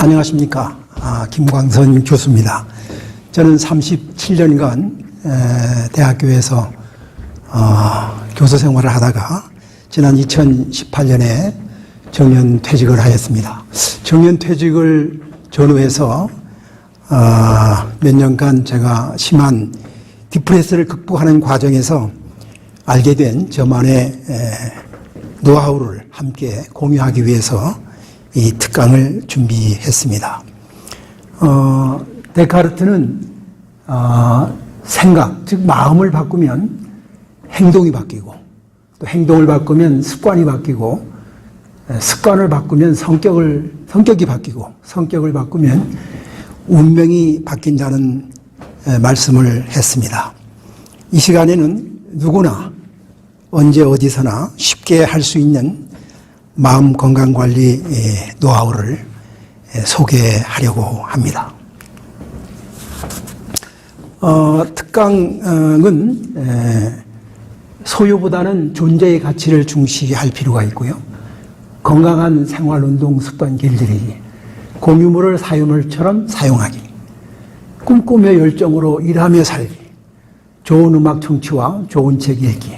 안녕하십니까. 김광선 교수입니다. 저는 37년간 대학교에서 교수 생활을 하다가 지난 2018년에 정년퇴직을 하였습니다. 정년퇴직을 전후해서 몇 년간 제가 심한 디프레스를 극복하는 과정에서 알게 된 저만의 노하우를 함께 공유하기 위해서 이 특강을 준비했습니다. 데카르트는 생각, 즉 마음을 바꾸면 행동이 바뀌고, 또 행동을 바꾸면 습관이 바뀌고, 습관을 바꾸면 성격이 바뀌고, 성격을 바꾸면 운명이 바뀐다는 말씀을 했습니다. 이 시간에는 누구나 언제 어디서나 쉽게 할 수 있는 마음 건강관리 노하우를 소개하려고 합니다. 특강은 소유보다는 존재의 가치를 중시할 필요가 있고요. 건강한 생활운동 습관 길들이기, 공유물을 사유물처럼 사용하기, 꿈꾸며 열정으로 일하며 살기, 좋은 음악 청취와 좋은 책 읽기,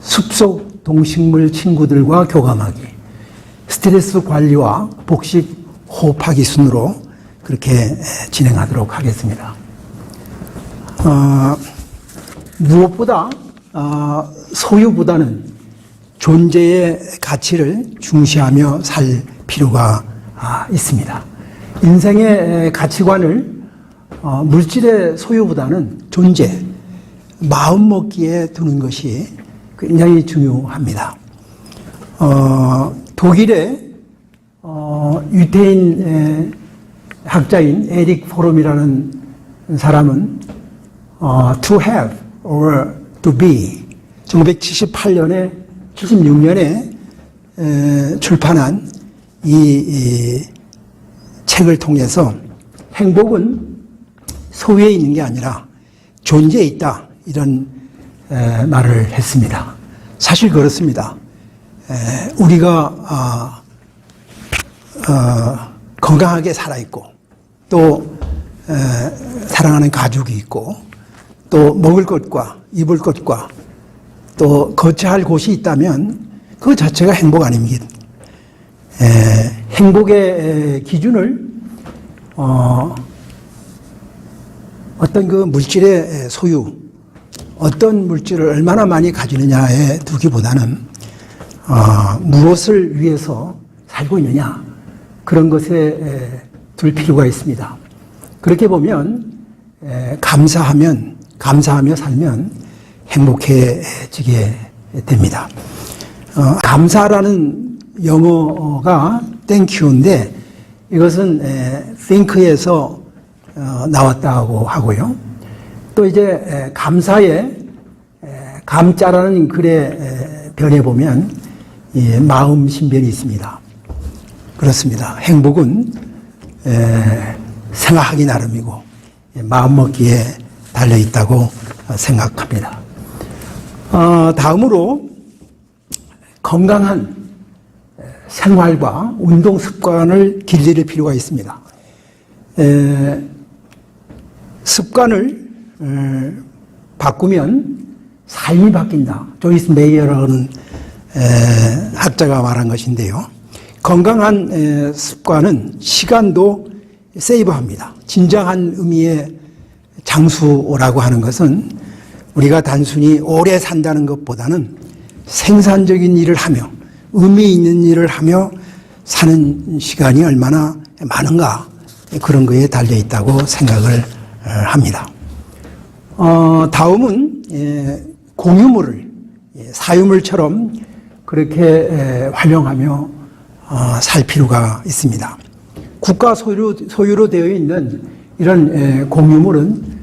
숲속 동식물 친구들과 교감하기, 스트레스 관리와 복식 호흡하기 순으로 그렇게 진행하도록 하겠습니다. 무엇보다 소유보다는 존재의 가치를 중시하며 살 필요가 있습니다. 인생의 가치관을 물질의 소유보다는 존재, 마음먹기에 두는 것이 굉장히 중요합니다. 독일의 유태인 학자인 에릭 포럼이라는 사람은 to have or to be 1978년에 76년에 출판한 이 책을 통해서 행복은 소유에 있는 게 아니라 존재에 있다, 이런 말을 했습니다. 사실 그렇습니다. 우리가 건강하게 살아있고, 또 사랑하는 가족이 있고, 또 먹을 것과 입을 것과 또 거처할 곳이 있다면 그 자체가 행복 아닙니까? 행복의 기준을 어떤 그 물질의 소유, 어떤 물질을 얼마나 많이 가지느냐에 두기보다는 무엇을 위해서 살고 있느냐, 그런 것에 둘 필요가 있습니다. 그렇게 보면 감사하며 살면 행복해지게 됩니다. 감사라는 영어가 thank you인데 이것은 think에서 나왔다고 하고요. 또 이제 감사의 감자라는 글의 변에 보면 마음 신변이 있습니다. 그렇습니다. 행복은 생각하기 나름이고 마음먹기에 달려있다고 생각합니다. 다음으로 건강한 생활과 운동 습관을 길들일 필요가 있습니다. 습관을 바꾸면 삶이 바뀐다. 조이스 메이어라는 학자가 말한 것인데요. 건강한 습관은 시간도 세이브합니다. 진정한 의미의 장수라고 하는 것은 우리가 단순히 오래 산다는 것보다는 생산적인 일을 하며 의미 있는 일을 하며 사는 시간이 얼마나 많은가, 그런 거에 달려 있다고 생각을 합니다. 다음은 공유물을 사유물처럼 그렇게 활용하며 살 필요가 있습니다. 국가 소유로 되어 있는 이런 공유물은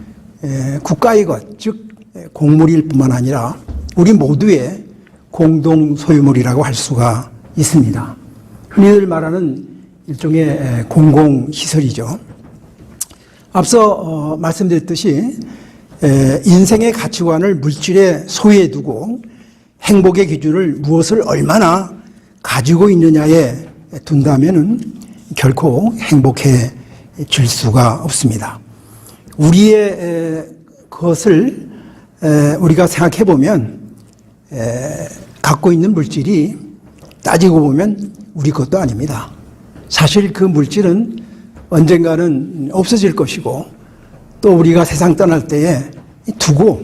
국가의 것, 즉 공물일 뿐만 아니라 우리 모두의 공동 소유물이라고 할 수가 있습니다. 흔히들 말하는 일종의 공공시설이죠. 앞서 말씀드렸듯이 인생의 가치관을 물질의 소유에 두고 행복의 기준을 무엇을 얼마나 가지고 있느냐에 둔다면은 결코 행복해질 수가 없습니다. 우리의 것을 우리가 생각해 보면 갖고 있는 물질이 따지고 보면 우리 것도 아닙니다. 사실 그 물질은 언젠가는 없어질 것이고 또 우리가 세상 떠날 때에 두고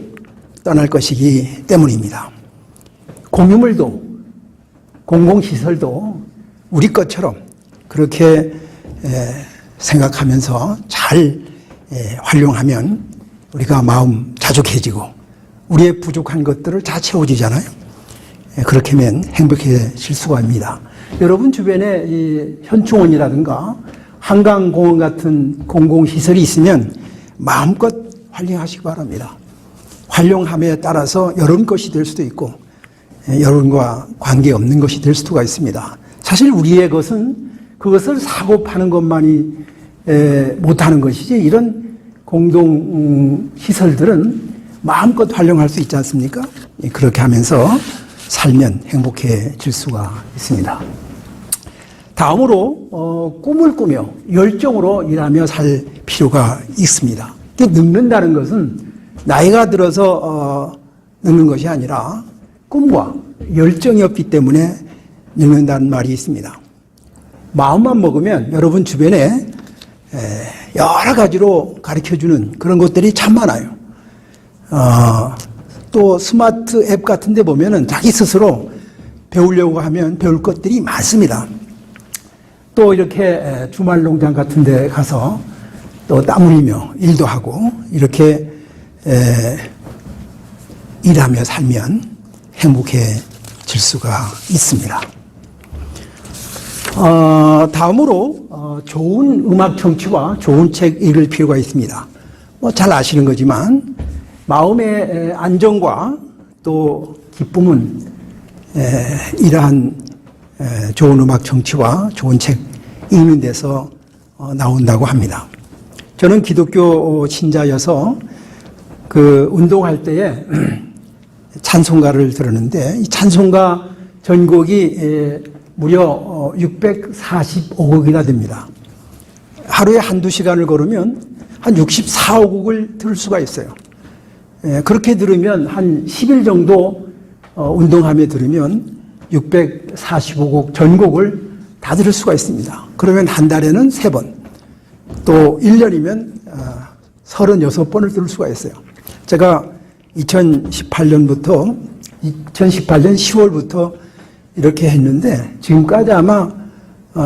떠날 것이기 때문입니다. 공유물도 공공시설도 우리 것처럼 그렇게 생각하면서 잘 활용하면 우리가 마음 자족해지고 우리의 부족한 것들을 다 채워지잖아요. 그렇게 하면 행복해질 수가 있습니다. 여러분 주변에 이 현충원이라든가 한강공원 같은 공공시설이 있으면 마음껏 활용하시기 바랍니다. 활용함에 따라서 여러분 것이 될 수도 있고 여러분과 관계없는 것이 될 수가 있습니다. 사실 우리의 것은 그것을 사고 파는 것만이 못하는 것이지 이런 공동시설들은 마음껏 활용할 수 있지 않습니까? 그렇게 하면서 살면 행복해질 수가 있습니다. 다음으로 꿈을 꾸며 열정으로 일하며 살 필요가 있습니다. 늙는다는 것은 나이가 들어서 늙는 것이 아니라 꿈과 열정이 없기 때문에 늙는다는 말이 있습니다. 마음만 먹으면 여러분 주변에 여러 가지로 가르쳐주는 그런 것들이 참 많아요. 또 스마트 앱 같은 데 보면은 자기 스스로 배우려고 하면 배울 것들이 많습니다. 또 이렇게 주말 농장 같은 데 가서 또 땀 흘리며 일도 하고 이렇게 일하며 살면 행복해질 수가 있습니다. 다음으로 좋은 음악 청취와 좋은 책 읽을 필요가 있습니다. 잘 아시는 거지만 마음의 안정과 또 기쁨은 이러한 좋은 음악 청취와 좋은 책 읽는 데서 나온다고 합니다. 저는 기독교 신자여서 그 운동할 때에 찬송가를 들었는데 이 찬송가 전곡이 무려 645곡이나 됩니다. 하루에 한두 시간을 걸으면 한 64억 곡을 들을 수가 있어요. 그렇게 들으면 한 10일 정도 운동하며 들으면 645곡 전곡을 다 들을 수가 있습니다. 그러면 한 달에는 3번, 또 1년이면 36번을 들을 수가 있어요. 제가 2018년 10월부터 이렇게 했는데 지금까지 아마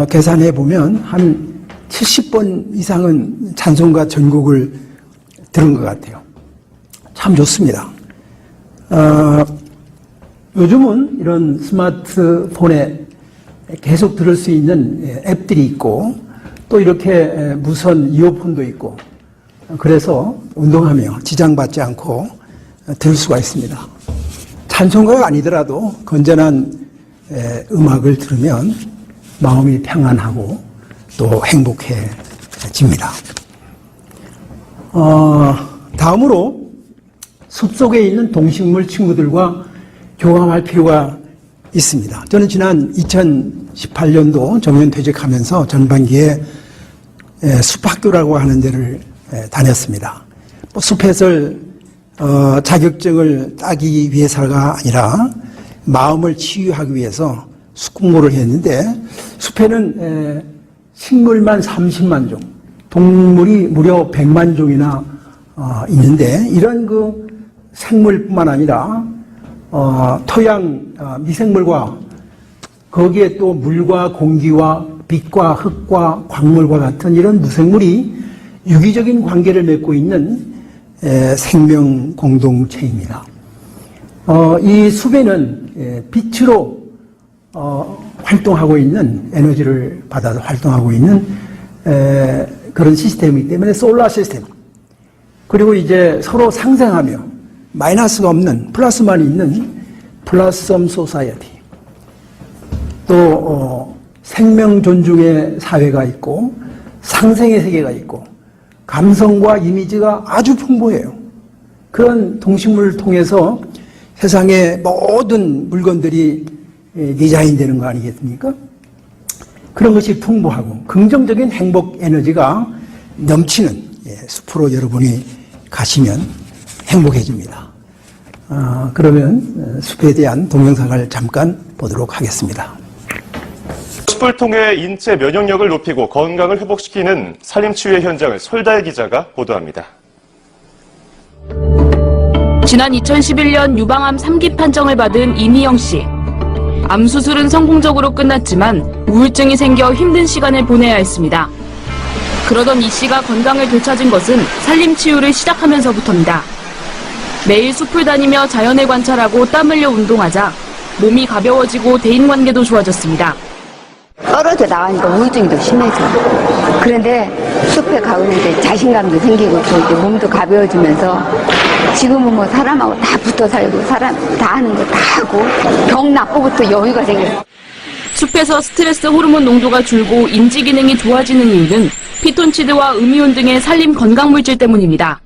계산해 보면 한 70번 이상은 찬송가 전곡을 들은 것 같아요. 참 좋습니다. 요즘은 이런 스마트폰에 계속 들을 수 있는 앱들이 있고 또 이렇게 무선 이어폰도 있고 그래서 운동하며 지장받지 않고 들을 수가 있습니다. 찬송가가 아니더라도 건전한 음악을 들으면 마음이 평안하고 또 행복해집니다. 다음으로 숲속에 있는 동식물 친구들과 교감할 필요가 있습니다. 저는 지난 2018년도 정년퇴직하면서 전반기에 숲학교라고 하는 데를 다녔습니다. 숲에서 자격증을 따기 위해서가 아니라 마음을 치유하기 위해서 숲공부를 했는데 숲에는 식물만 30만 종, 동물이 무려 100만 종이나 있는데 이런 그 생물뿐만 아니라 토양 미생물과 거기에 또 물과 공기와 빛과 흙과 광물과 같은 이런 무생물이 유기적인 관계를 맺고 있는 생명 공동체입니다. 이 숲에는 빛으로 활동하고 있는 에너지를 받아서 활동하고 있는 그런 시스템이기 때문에 솔라 시스템 그리고 이제 서로 상생하며 마이너스가 없는 플러스만 있는 플러썸 소사이어티 또 생명 존중의 사회가 있고 상생의 세계가 있고 감성과 이미지가 아주 풍부해요. 그런 동식물을 통해서 세상의 모든 물건들이 디자인되는 거 아니겠습니까? 그런 것이 풍부하고 긍정적인 행복 에너지가 넘치는 숲으로 여러분이 가시면 행복해집니다. 그러면 숲에 대한 동영상을 잠깐 보도록 하겠습니다. 숲을 통해 인체 면역력을 높이고 건강을 회복시키는 산림치유의 현장을 설다혜 기자가 보도합니다. 지난 2011년 유방암 3기 판정을 받은 이미영 씨. 암 수술은 성공적으로 끝났지만 우울증이 생겨 힘든 시간을 보내야 했습니다. 그러던 이 씨가 건강을 되찾은 것은 산림치유를 시작하면서부터입니다. 매일 숲을 다니며 자연을 관찰하고 땀 흘려 운동하자 몸이 가벼워지고 대인관계도 좋아졌습니다. 떨어져 나가니까 우울증이 더 심해져. 그런데 숲에 가면 이제 자신감도 생기고 또 이제 몸도 가벼워지면서 지금은 뭐 사람하고 다 붙어 살고 사람 다 하는 거 다 하고 병 낫고부터 여유가 생겨요. 숲에서 스트레스 호르몬 농도가 줄고 인지 기능이 좋아지는 이유는 피톤치드와 음이온 등의 산림 건강 물질 때문입니다.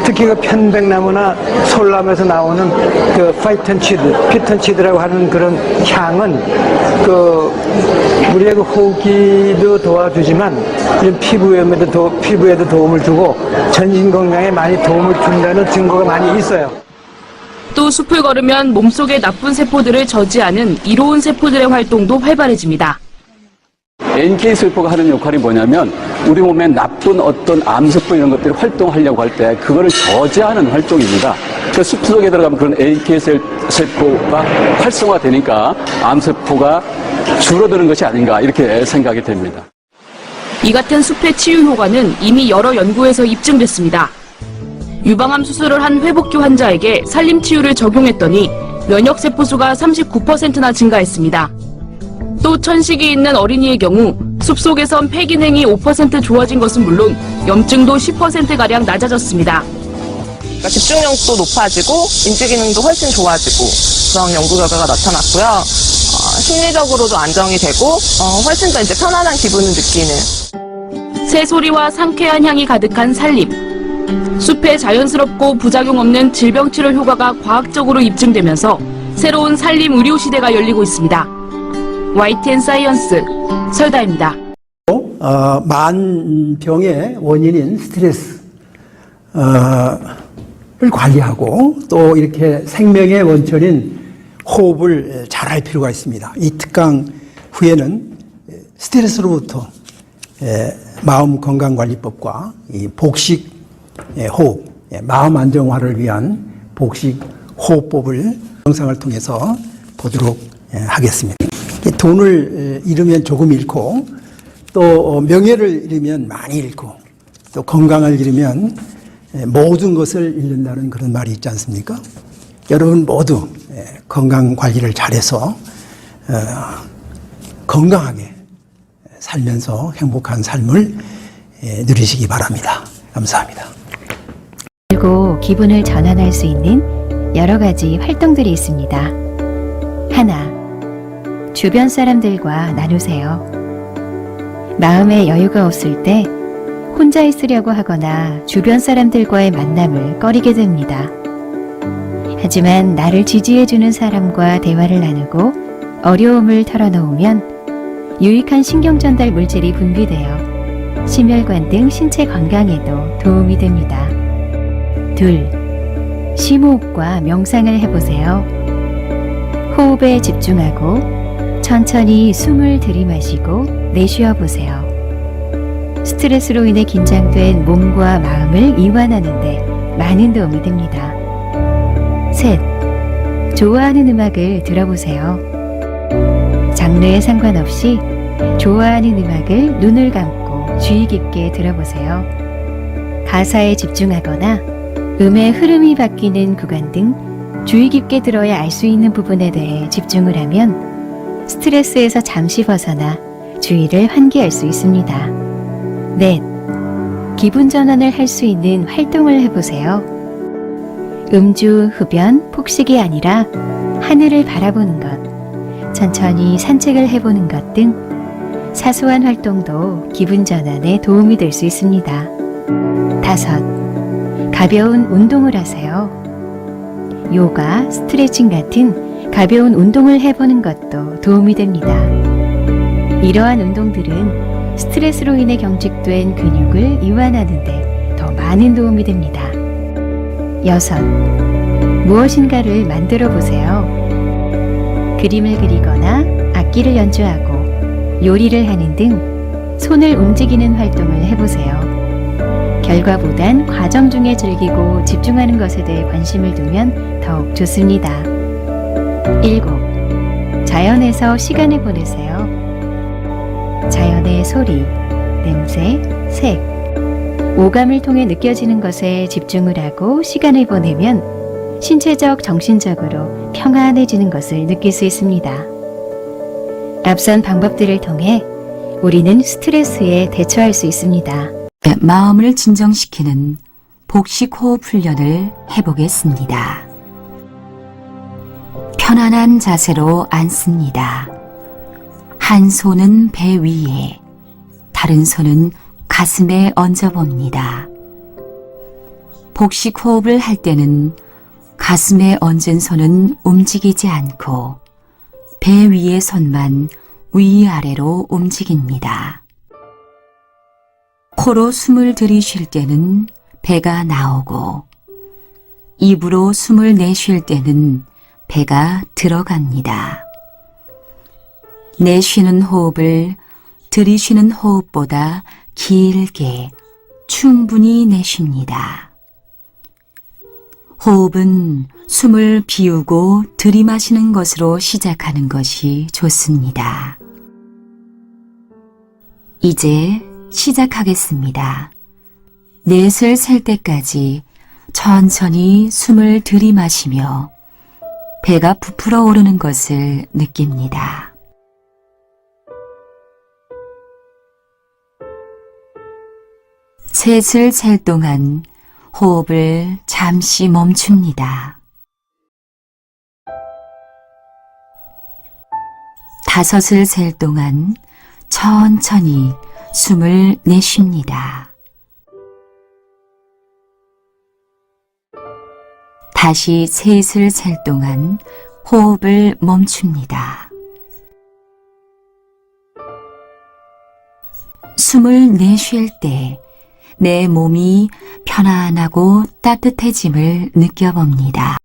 특히 그 편백나무나 솔나무에서 나오는 그 피톤치드라고 하는 그런 향은 그 우리의 그 호흡기도 도와주지만 피부에도 도움을 주고 전신 건강에 많이 도움을 준다는 증거가 많이 있어요. 또 숲을 걸으면 몸속의 나쁜 세포들을 저지하는 이로운 세포들의 활동도 활발해집니다. NK세포가 하는 역할이 뭐냐면 우리 몸에 나쁜 어떤 암세포 이런 것들이 활동하려고 할 때 그거를 저지하는 활동입니다. 그 숲 속에 들어가면 그런 NK세포가 활성화되니까 암세포가 줄어드는 것이 아닌가 이렇게 생각이 됩니다. 이 같은 숲의 치유 효과는 이미 여러 연구에서 입증됐습니다. 유방암 수술을 한 회복기 환자에게 산림치유를 적용했더니 면역세포 수가 39%나 증가했습니다. 또 천식이 있는 어린이의 경우 숲속에선 폐 기능이 5% 좋아진 것은 물론 염증도 10%가량 낮아졌습니다. 그러니까 집중력도 높아지고 인지 기능도 훨씬 좋아지고 그런 연구 결과가 나타났고요. 심리적으로도 안정이 되고 훨씬 더 이제 편안한 기분을 느끼는. 새소리와 상쾌한 향이 가득한 산림. 숲의 자연스럽고 부작용 없는 질병 치료 효과가 과학적으로 입증되면서 새로운 산림 의료 시대가 열리고 있습니다. YTN 사이언스 설다입니다. 만병의 원인인 스트레스를 관리하고 또 이렇게 생명의 원천인 호흡을 잘할 필요가 있습니다. 이 특강 후에는 스트레스로부터 마음 건강관리법과 이 복식 호흡, 마음 안정화를 위한 복식 호흡법을 영상을 통해서 보도록 하겠습니다. 돈을 잃으면 조금 잃고 또 명예를 잃으면 많이 잃고 또 건강을 잃으면 모든 것을 잃는다는 그런 말이 있지 않습니까? 여러분 모두 건강 관리를 잘해서 건강하게 살면서 행복한 삶을 누리시기 바랍니다. 감사합니다. 그리고 기분을 전환할 수 있는 여러 가지 활동들이 있습니다. 하나, 주변 사람들과 나누세요. 마음에 여유가 없을 때 혼자 있으려고 하거나 주변 사람들과의 만남을 꺼리게 됩니다. 하지만 나를 지지해주는 사람과 대화를 나누고 어려움을 털어놓으면 유익한 신경전달 물질이 분비되어 심혈관 등 신체 건강에도 도움이 됩니다. 둘, 심호흡과 명상을 해보세요. 호흡에 집중하고 천천히 숨을 들이마시고 내쉬어 보세요. 스트레스로 인해 긴장된 몸과 마음을 이완하는 데 많은 도움이 됩니다. 셋, 좋아하는 음악을 들어보세요. 장르에 상관없이 좋아하는 음악을 눈을 감고 주의 깊게 들어보세요. 가사에 집중하거나 음의 흐름이 바뀌는 구간 등 주의 깊게 들어야 알 수 있는 부분에 대해 집중을 하면 스트레스에서 잠시 벗어나 주의를 환기할 수 있습니다. 넷, 기분 전환을 할 수 있는 활동을 해보세요. 음주, 흡연, 폭식이 아니라 하늘을 바라보는 것, 천천히 산책을 해보는 것 등 사소한 활동도 기분 전환에 도움이 될 수 있습니다. 다섯, 가벼운 운동을 하세요. 요가, 스트레칭 같은 가벼운 운동을 해보는 것도 도움이 됩니다. 이러한 운동들은 스트레스로 인해 경직된 근육을 이완하는 데 더 많은 도움이 됩니다. 6. 무엇인가를 만들어 보세요. 그림을 그리거나 악기를 연주하고 요리를 하는 등 손을 움직이는 활동을 해보세요. 결과보단 과정 중에 즐기고 집중하는 것에 대해 관심을 두면 더욱 좋습니다. 7. 자연에서 시간을 보내세요. 자연의 소리, 냄새, 색, 오감을 통해 느껴지는 것에 집중을 하고 시간을 보내면 신체적, 정신적으로 평안해지는 것을 느낄 수 있습니다. 앞선 방법들을 통해 우리는 스트레스에 대처할 수 있습니다. 마음을 진정시키는 복식호흡 훈련을 해보겠습니다. 편안한 자세로 앉습니다. 한 손은 배 위에, 다른 손은 가슴에 얹어봅니다. 복식호흡을 할 때는 가슴에 얹은 손은 움직이지 않고 배 위의 손만 위아래로 움직입니다. 코로 숨을 들이쉴 때는 배가 나오고 입으로 숨을 내쉴 때는 배가 들어갑니다. 내쉬는 호흡을 들이쉬는 호흡보다 길게 충분히 내쉽니다. 호흡은 숨을 비우고 들이마시는 것으로 시작하는 것이 좋습니다. 이제 시작하겠습니다. 넷을 셀 때까지 천천히 숨을 들이마시며 배가 부풀어 오르는 것을 느낍니다. 셋을 셀 동안 호흡을 잠시 멈춥니다. 다섯을 셀 동안 천천히 숨을 내쉽니다. 다시 셋을 셀 동안 호흡을 멈춥니다. 숨을 내쉴 때 내 몸이 편안하고 따뜻해짐을 느껴봅니다.